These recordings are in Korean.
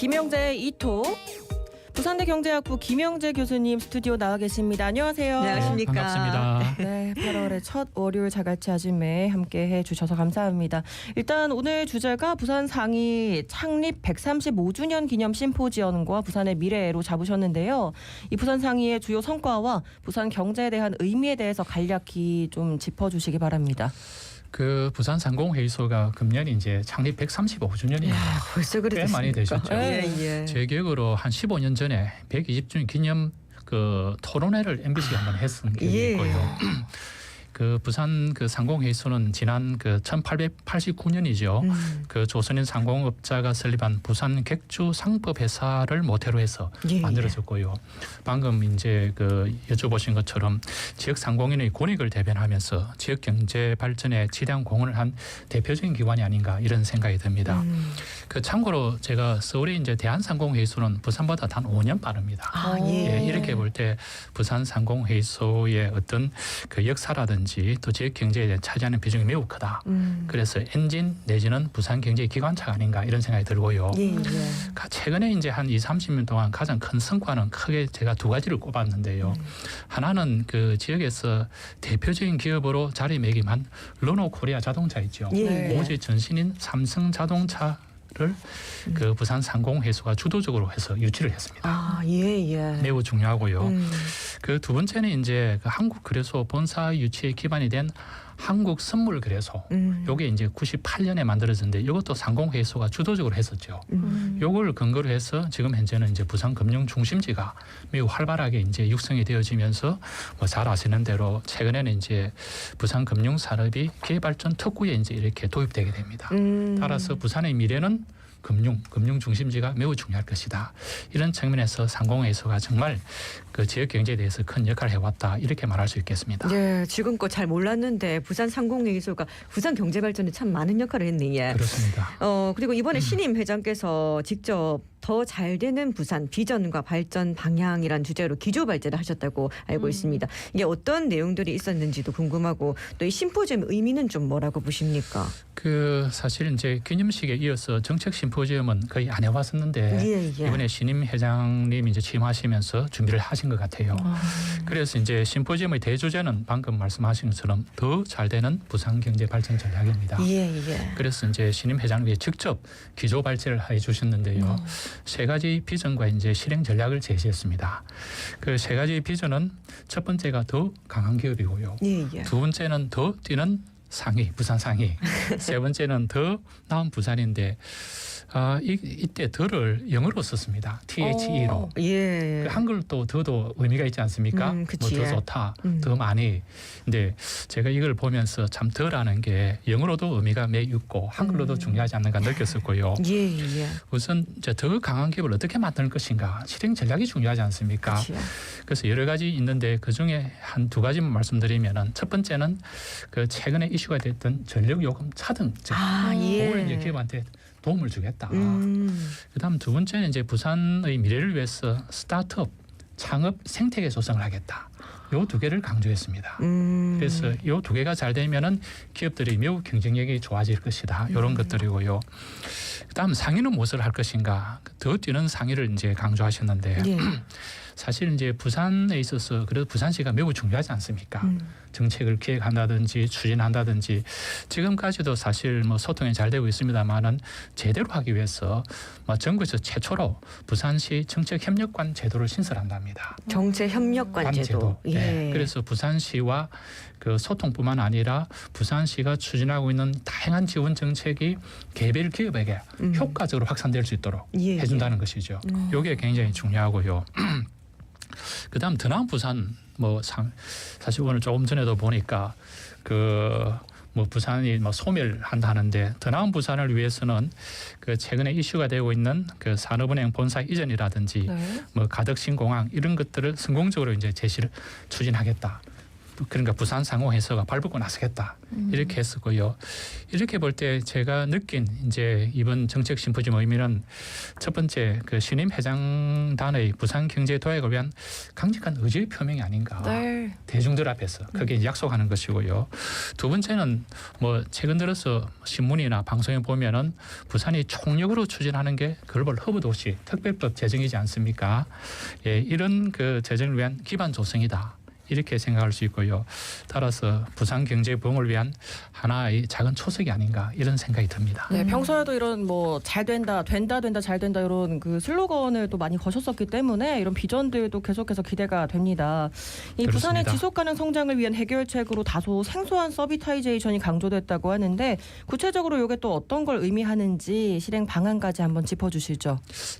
김영재의 이톡. 부산대 경제학부 김영재 교수님 스튜디오 나와 계십니다. 안녕하세요. 안녕하십니까. 반갑습니다. 네, 8월의 첫 월요일 자갈치 아줌매 함께 해주셔서 감사합니다. 일단 오늘 주제가 부산 상이 창립 135주년 기념 심포지엄과 부산의 미래로 잡으셨는데요. 이 부산 상의의 주요 성과와 부산 경제에 대한 의미에 대해서 간략히 좀 짚어주시기 바랍니다. 그 부산 상공회의소가 금년이 이제 창립 135주년이에요. 벌써 그랬습니까? 꽤 많이 되셨죠. 예. 제 기억으로 한 15년 전에 120주년 기념 그 토론회를 MBC가 한번 했던 기억이 있고요. 그 부산 그 상공회의소는 지난 그 1889년이죠. 그 조선인 상공업자가 설립한 부산 객주 상법회사를 모태로 해서 만들어졌고요. 방금 이제 그 여쭤보신 것처럼 지역 상공인의 권익을 대변하면서 지역 경제 발전에 지대한 공헌을 한 대표적인 기관이 아닌가 이런 생각이 듭니다. 그 참고로 제가 서울의 이제 대한상공회의소는 부산보다 단 5년 빠릅니다. 예, 이렇게 볼 때 부산 상공회의소의 어떤 그 역사라든지 또 지역 경제에 대해 차지하는 비중이 매우 크다. 그래서 엔진 내지는 부산 경제 기관차가 아닌가 이런 생각이 들고요. 최근에 이제 한 20-30년 동안 가장 큰 성과는 크게 제가 두 가지를 꼽았는데요. 하나는 그 지역에서 대표적인 기업으로 자리매김한 르노코리아 자동차 있죠. 오지 전신인 삼성 자동차 를 그 부산 상공회의소가 주도적으로 해서 유치를 했습니다. 매우 중요하고요. 그 두 번째는 이제 그 한국 거래소 본사 유치에 기반이 된 한국 선물 거래소. 요게 이제 98년에 만들어졌는데 이것도 상공회의소가 주도적으로 했었죠. 요걸 근거로 해서 지금 현재는 이제 부산 금융 중심지가 매우 활발하게 이제 육성이 되어지면서 뭐 잘 아시는 대로 최근에는 이제 부산 금융 산업이 기회발전 특구에 이제 이렇게 도입되게 됩니다. 따라서 부산의 미래는 금융 중심지가 매우 중요할 것이다. 이런 측면에서 상공회의소가 정말 그 지역 경제에 대해서 큰 역할을 해왔다. 이렇게 말할 수 있겠습니다. 네, 지금껏 잘 몰랐는데 부산 상공회의소가 부산 경제 발전에 참 많은 역할을 했네요. 그렇습니다. 그리고 이번에 신임 회장께서 직접 더 잘 되는 부산 비전과 발전 방향이란 주제로 기조 발제를 하셨다고 알고 있습니다. 이게 어떤 내용들이 있었는지도 궁금하고 또 이 심포지엄의 의미는 좀 뭐라고 보십니까? 그 사실 이제 기념식에 이어서 정책 심포지엄은 거의 안 해왔었는데 이번에 신임 회장님 이제 취임하시면서 준비를 하신 것 같아요. 그래서 이제 심포지엄의 대주제는 방금 말씀하신 것처럼 더 잘 되는 부산 경제 발전 전략입니다. 그래서 이제 신임 회장님이 직접 기조 발제를 해주셨는데요. 세 가지 비전과 이제 실행 전략을 제시했습니다. 그 세 가지 비전은 첫 번째가 더 강한 기업이고요. 두 번째는 더 뛰는 상위, 부산 상위. 세 번째는 더 나은 부산인데 이때 더를 영어로 썼습니다. THE로. 그 한글도 더도 의미가 있지 않습니까? 뭐 더 좋다, 더 많이. 근데 제가 이걸 보면서 참 더라는 게 영어로도 의미가 매우 있고 한글로도 중요하지 않는가 느꼈었고요. 우선 이제 더 강한 기업을 어떻게 만들 것인가 실행 전략이 중요하지 않습니까? 그래서 여러 가지 있는데 그중에 한 두 가지만 말씀드리면은 첫 번째는 그 최근에 이슈가 됐던 전력요금 차등제. 그걸 이제 기업한테 도움을 주겠다. 그다음 두 번째는 이제 부산의 미래를 위해서 스타트업, 창업, 생태계 조성을 하겠다. 요 두 개를 강조했습니다. 그래서 요 두 개가 잘 되면은 기업들이 매우 경쟁력이 좋아질 것이다. 이런 것들이고요. 그다음 상위는 무엇을 할 것인가? 더 뛰는 상위를 이제 강조하셨는데 사실 이제 부산에 있어서 그래도 부산시가 매우 중요하지 않습니까? 정책을 기획한다든지 추진한다든지 지금까지도 사실 뭐 소통이 잘 되고 있습니다만은 제대로 하기 위해서 뭐 전국에서 최초로 부산시 정책협력관 제도를 신설한답니다. 정책협력관 제도. 그래서 부산시와 그 소통뿐만 아니라 부산시가 추진하고 있는 다양한 지원 정책이 개별 기업에게 효과적으로 확산될 수 있도록 해준다는 것이죠. 이게 굉장히 중요하고요. 그다음 더 나은 부산 뭐 사실 오늘 조금 전에도 보니까 그 뭐 부산이 뭐 소멸한다는데 더 나은 부산을 위해서는 그 최근에 이슈가 되고 있는 그 산업은행 본사 이전이라든지 뭐 가덕신공항 이런 것들을 성공적으로 이제 제시를 추진하겠다. 그러니까 부산 상호회서가 발벗고 나서겠다 이렇게 했었고요. 이렇게 볼 때 제가 느낀 이제 이번 정책 심포지엄 의미는 첫 번째 그 신임 회장단의 부산 경제 도약을 위한 강력한 의지의 표명이 아닌가. 네. 대중들 앞에서 그게 약속하는 것이고요. 두 번째는 뭐 최근 들어서 신문이나 방송에 보면은 부산이 총력으로 추진하는 게 글로벌 허브 도시 특별법 제정이지 않습니까? 예, 이런 그 제정을 위한 기반 조성이다. 이렇게 생각할 수 있고요. 따라서 부산 경제 부흥을 위한 하나의 작은 초석이 아닌가 이런 생각이 듭니다. 네, 평소에도 이런 뭐 잘 된다, 잘 된다 이런 그 슬로건을 또 많이 거셨었기 때문에 이런 비전들도 계속해서 기대가 됩니다. 이 그렇습니다. 부산의 지속 가능 성장을 위한 해결책으로 다소 생소한 서비타이제이션이 강조됐다고 하는데 구체적으로 이게 또 어떤 걸 의미하는지 실행 방안까지 한번 짚어주시죠.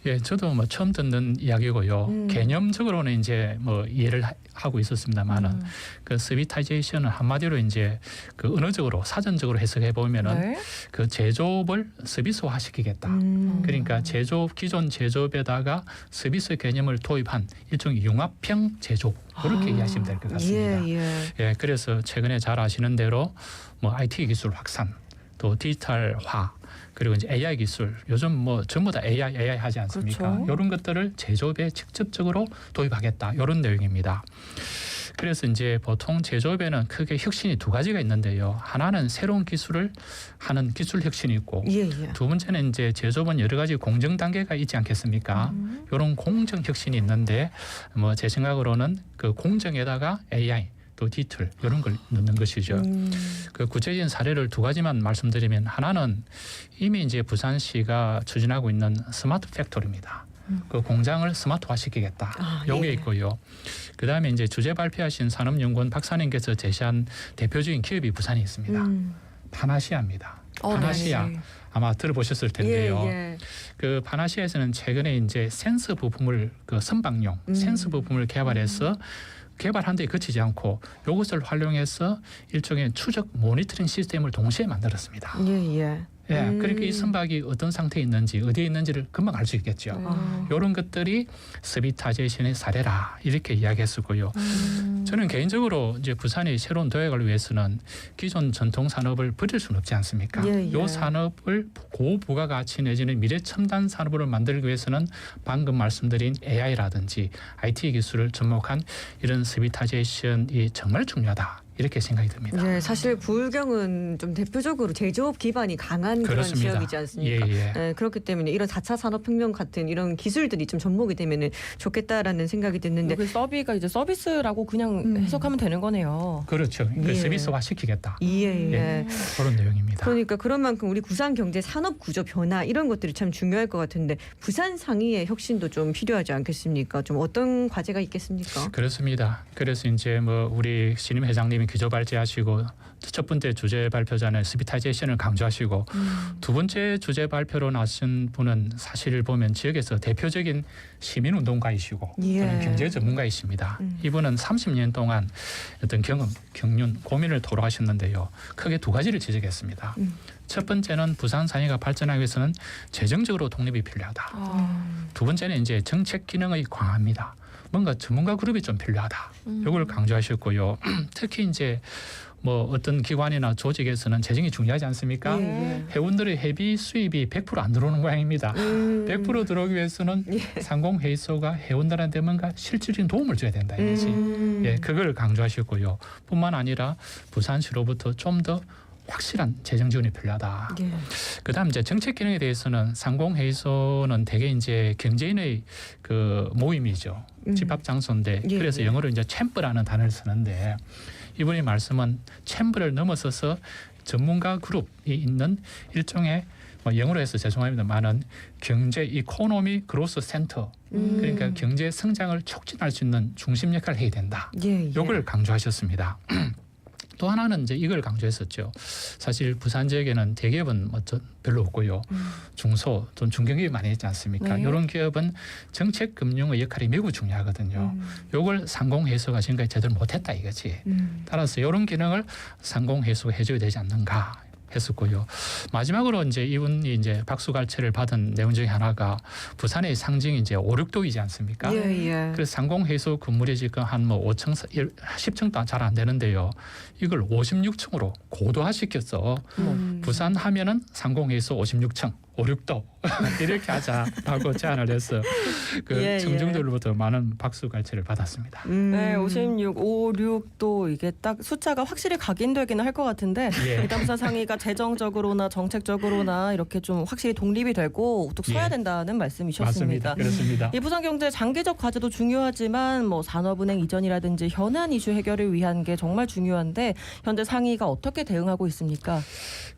예, 저도 뭐 처음 듣는 이야기고요. 개념적으로는 이제 뭐 이해를 하고 있었습니다만은 그 서비타이제이션은 한마디로 이제 그 언어적으로 사전적으로 해석해 보면은 네. 그 제조업을 서비스화 시키겠다. 그러니까 제조업 기존 제조업에다가 서비스 개념을 도입한 일종의 융합형 제조업 그렇게 이해하시면 될 것 같습니다. 예, 그래서 최근에 잘 아시는 대로 뭐 IT 기술 확산, 또 디지털화 그리고 이제 AI 기술 요즘 뭐 전부 다 AI 하지 않습니까? 그렇죠. 이런 것들을 제조업에 직접적으로 도입하겠다 이런 내용입니다. 그래서 이제 보통 제조업에는 크게 혁신이 두 가지가 있는데요. 하나는 새로운 기술을 하는 기술 혁신이 있고 두 번째는 이제 제조업은 여러 가지 공정 단계가 있지 않겠습니까? 이런 공정 혁신이 있는데 뭐 제 생각으로는 그 공정에다가 AI 또 디지털 이런 걸 넣는 것이죠. 그 구체적인 사례를 두 가지만 말씀드리면 하나는 이미 이제 부산시가 추진하고 있는 스마트 팩토리입니다. 그 공장을 스마트화 시키겠다. 요게 있고요. 그다음에 이제 주제 발표하신 산업연구원 박사님께서 제시한 대표적인 기업이 부산에 있습니다. 파나시아입니다. 파나시아 네. 아마 들어보셨을 텐데요. 그 파나시아에서는 최근에 이제 센서 부품을 그 선박용 센서 부품을 개발해서 개발한 데 그치지 않고 이것을 활용해서 일종의 추적 모니터링 시스템을 동시에 만들었습니다. 예, 그러니까 이 선박이 어떤 상태에 있는지 어디에 있는지를 금방 알 수 있겠죠. 이런 것들이 서비타이제이션의 사례라 이렇게 이야기했었고요. 저는 개인적으로 이제 부산의 새로운 도약을 위해서는 기존 전통 산업을 버릴 수는 없지 않습니까? 이 산업을 고부가가치 내지는 미래 첨단 산업으로 만들기 위해서는 방금 말씀드린 AI라든지 IT 기술을 접목한 이런 서비타이제이션이 정말 중요하다. 이렇게 생각이 듭니다. 네, 사실 부울경은 좀 대표적으로 제조업 기반이 강한 그렇습니다. 그런 지역이지 않습니까? 네, 그렇기 때문에 이런 4차 산업혁명 같은 이런 기술들이 좀 접목이 되면 좋겠다라는 생각이 드는데 그 서비가 이제 서비스라고 그냥 해석하면 되는 거네요. 그렇죠. 그 서비스화 시키겠다. 그런 내용입니다. 그러니까 그런 만큼 우리 부산 경제 산업 구조 변화 이런 것들이 참 중요할 것 같은데 부산 상위의 혁신도 좀 필요하지 않겠습니까? 좀 어떤 과제가 있겠습니까? 그렇습니다. 그래서 이제 뭐 우리 신임 회장님이 기조 발제하시고 첫 번째 주제 발표자는 서비타이제이션을 강조하시고 두 번째 주제 발표로 나선 분은 사실 보면 지역에서 대표적인 시민운동가이시고 또는 경제 전문가이십니다. 이분은 30년 동안 어떤 경험, 경륜, 고민을 토로하셨는데요. 크게 두 가지를 지적했습니다. 첫 번째는 부산 상위가 발전하기 위해서는 재정적으로 독립이 필요하다. 두 번째는 이제 정책 기능의 강화입니다. 뭔가 전문가 그룹이 좀 필요하다. 이걸 강조하셨고요. 특히 이제 뭐 어떤 기관이나 조직에서는 재정이 중요하지 않습니까? 회원들의 회비 수입이 100% 안 들어오는 모양입니다. 100% 들어오기 위해서는 상공회의소가 회원들한테 뭔가 실질적인 도움을 줘야 된다. 이거지. 예, 그걸 강조하셨고요. 뿐만 아니라 부산시로부터 좀 더 확실한 재정 지원이 필요하다. 그다음 이제 정책 기능에 대해서는 상공회의소는 대개 이제 경제인의 그 모임이죠. 집합 장소인데 그래서 영어로 이제 챔버라는 단어를 쓰는데 이분의 말씀은 챔버를 넘어서서 전문가 그룹이 있는 일종의 뭐 영어로 해서 죄송합니다만은 경제 이코노미 그로스 센터 그러니까 경제 성장을 촉진할 수 있는 중심 역할을 해야 된다. 이걸 강조하셨습니다. 또 하나는 이제 이걸 강조했었죠. 사실 부산 지역에는 대기업은 뭐 별로 없고요. 중소 또는 중견기업이 많이 있지 않습니까? 이런 기업은 정책 금융의 역할이 매우 중요하거든요. 이걸 상공회의소가 지금까지 제대로 못했다 이거지. 따라서 이런 기능을 상공회의소가 해줘야 되지 않는가. 했었고요. 마지막으로 이제 이분이 이제 박수갈채를 받은 내용 중에 하나가 부산의 상징이 이제 5, 6도이지 않습니까? 예. 그래서 상공해수 건물이 지금 한 뭐 5층, 10층도 잘 안 되는데요. 이걸 56층으로 고도화시켰어. 부산 하면은 상공해수 56층, 5, 6도 이렇게 하자라고 제안을 해서 그 청중들로부터 많은 박수갈채를 받았습니다. 네, 56, 5, 6도 이게 딱 숫자가 확실히 각인되기는 할 것 같은데 일단 부산 상위가 재정적으로나 정책적으로나 이렇게 좀 확실히 독립이 되고 우뚝 서야 된다는 말씀이셨습니다. 맞습니다. 그렇습니다. 이 부산 경제 장기적 과제도 중요하지만 뭐 산업은행 이전이라든지 현안 이슈 해결을 위한 게 정말 중요한데 현재 상위가 어떻게 대응하고 있습니까?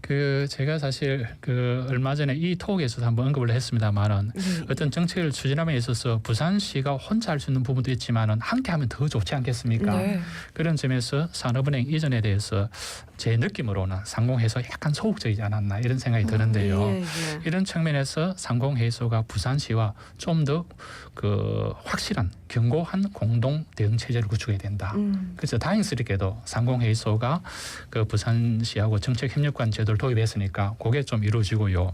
그 제가 사실 그 얼마 전에 이 톡에서도 한번 언급을 했습니다만은 어떤 정책을 추진함에 있어서 부산시가 혼자 할 수 있는 부분도 있지만은 함께하면 더 좋지 않겠습니까? 네. 그런 점에서 산업은행 이전에 대해서 제 느낌으로는 상공해소 약간 소극적이지 않았나 이런 생각이 드는데요. 이런 측면에서 상공해소가 부산시와 좀 더 그 확실한 견고한 공동 대응 체제를 구축해야 된다. 그래서 다행스럽게도 상공해소가 그 부산시하고 정책협력관 제도를 도입했으니까 그게 좀 이루어지고요.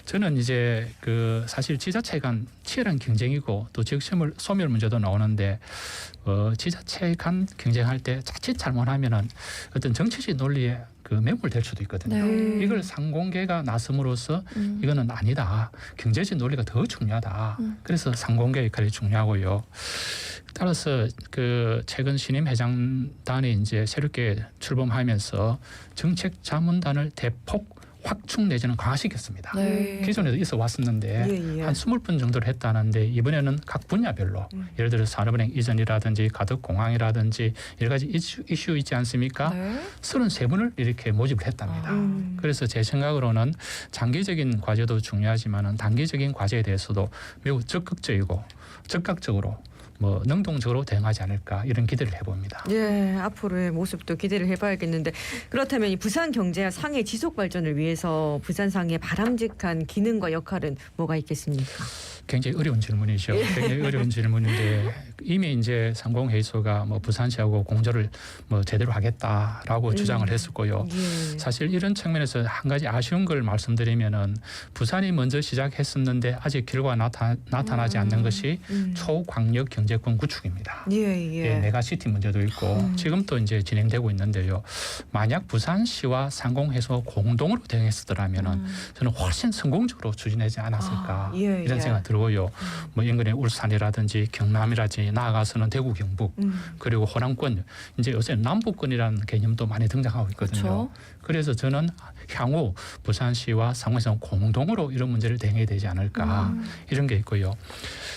저는 이제 그 사실 지자체 간 치열한 경쟁이고 또 지역 소멸 문제도 나오는데 지자체 간 경쟁할 때 자칫 잘못하면은 어떤 정치적 논리에 그 매몰될 수도 있거든요. 네. 이걸 상공계가 나섬으로써 이거는 아니다. 경제적 논리가 더 중요하다. 그래서 상공계 역할이 중요하고요. 따라서 그 최근 신임 회장단이 이제 새롭게 출범하면서 정책 자문단을 대폭 확충 내지는 강화시켰습니다. 네. 기존에도 있어 왔었는데 한 20분 정도를 했다는데 이번에는 각 분야별로 예를 들어 산업은행 이전이라든지 가덕공항이라든지 여러 가지 이슈 있지 않습니까? 네. 33분을 이렇게 모집을 했답니다. 그래서 제 생각으로는 장기적인 과제도 중요하지만 단기적인 과제에 대해서도 매우 적극적이고 적극적으로 뭐 능동적으로 대응하지 않을까 이런 기대를 해봅니다. 예, 앞으로의 모습도 기대를 해봐야겠는데 그렇다면 이 부산 경제와 상해 지속 발전을 위해서 부산 상해의 바람직한 기능과 역할은 뭐가 있겠습니까? 굉장히 어려운 질문이죠. 굉장히 어려운 질문인데 이미 이제 상공회의소가 뭐 부산시하고 공조를 뭐 제대로 하겠다라고 주장을 했었고요. 사실 이런 측면에서 한 가지 아쉬운 걸 말씀드리면은 부산이 먼저 시작했었는데 아직 결과가 나타나지 않는 것이 초광역 경제권 구축입니다. 메가시티 문제도 있고 지금 또 이제 진행되고 있는데요. 만약 부산시와 상공회의소가 공동으로 대응했었더라면은 저는 훨씬 성공적으로 추진하지 않았을까 이런 생각 들어요. 뭐 인근의 울산이라든지 경남이라든지 나아가서는 대구 경북 그리고 호남권 이제 요새 남북권이라는 개념도 많이 등장하고 있거든요. 그렇죠. 그래서 저는 향후 부산시와 상공에서 공동으로 이런 문제를 대응해야 되지 않을까 이런 게 있고요.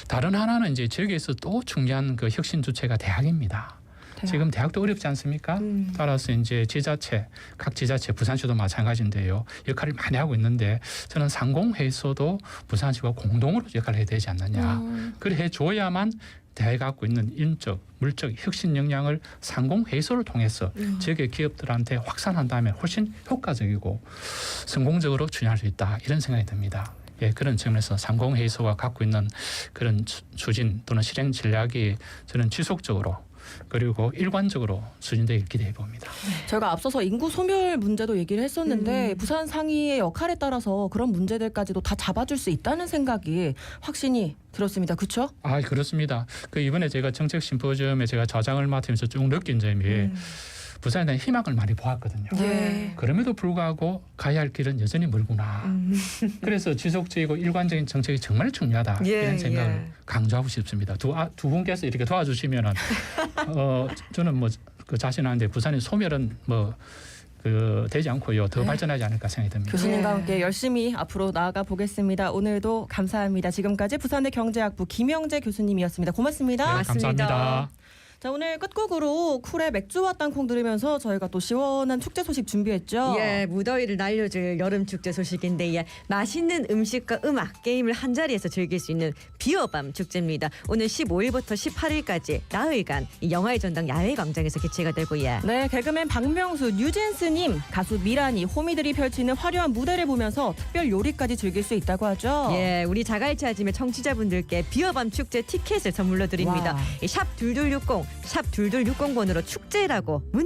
다른 하나는 이제 지역에서 또 중요한 그 혁신 주체가 대학입니다. 지금 대학도 어렵지 않습니까? 따라서 이제 지자체, 각 지자체, 부산시도 마찬가지인데요. 역할을 많이 하고 있는데 저는 상공회의소도 부산시와 공동으로 역할을 해야 되지 않느냐. 그래 해줘야만 대학이 갖고 있는 인적, 물적, 혁신 역량을 상공회의소를 통해서 지역의 기업들한테 확산한다면 훨씬 효과적이고 성공적으로 추진할 수 있다. 이런 생각이 듭니다. 예, 그런 측면에서 상공회의소가 갖고 있는 그런 추진 또는 실행 전략이 저는 지속적으로 그리고 일관적으로 추진되길 기대해 봅니다. 저희가 앞서서 인구 소멸 문제도 얘기를 했었는데 부산 상위의 역할에 따라서 그런 문제들까지도 다 잡아줄 수 있다는 생각이 확신이 들었습니다. 그렇죠? 아, 그렇습니다. 그 이번에 제가 정책 심포지엄에 제가 좌장을 맡으면서 쭉 느낀 점이 부산에 대한 희망을 많이 보았거든요. 그럼에도 불구하고 가야 할 길은 여전히 멀구나. 그래서 지속적이고 일관적인 정책이 정말 중요하다. 이런 생각을 강조하고 싶습니다. 두 분께서 이렇게 도와주시면은 저는 뭐 그 자신한테 부산의 소멸은 뭐 그 되지 않고요. 더 발전하지 않을까 생각이 듭니다. 교수님과 함께 열심히 앞으로 나아가 보겠습니다. 오늘도 감사합니다. 지금까지 부산대 경제학부 김영재 교수님이었습니다. 고맙습니다. 네, 감사합니다. 자, 오늘 끝곡으로 쿨의 맥주와 땅콩 들으면서 저희가 또 시원한 축제 소식 준비했죠. 예, 무더위를 날려줄 여름 축제 소식인데 맛있는 음식과 음악, 게임을 한 자리에서 즐길 수 있는 비어밤 축제입니다. 오늘 15일부터 18일까지 나흘간 이 영화의 전당 야외광장에서 개최가 되고 네, 개그맨 박명수, 뉴진스님, 가수 미란이, 호미들이 펼치는 화려한 무대를 보면서 특별 요리까지 즐길 수 있다고 하죠. 예, 우리 자갈치 아침의 청취자분들께 비어밤 축제 티켓을 선물로 드립니다. 샵 2260, 샵 2260번으로 축제라고 문자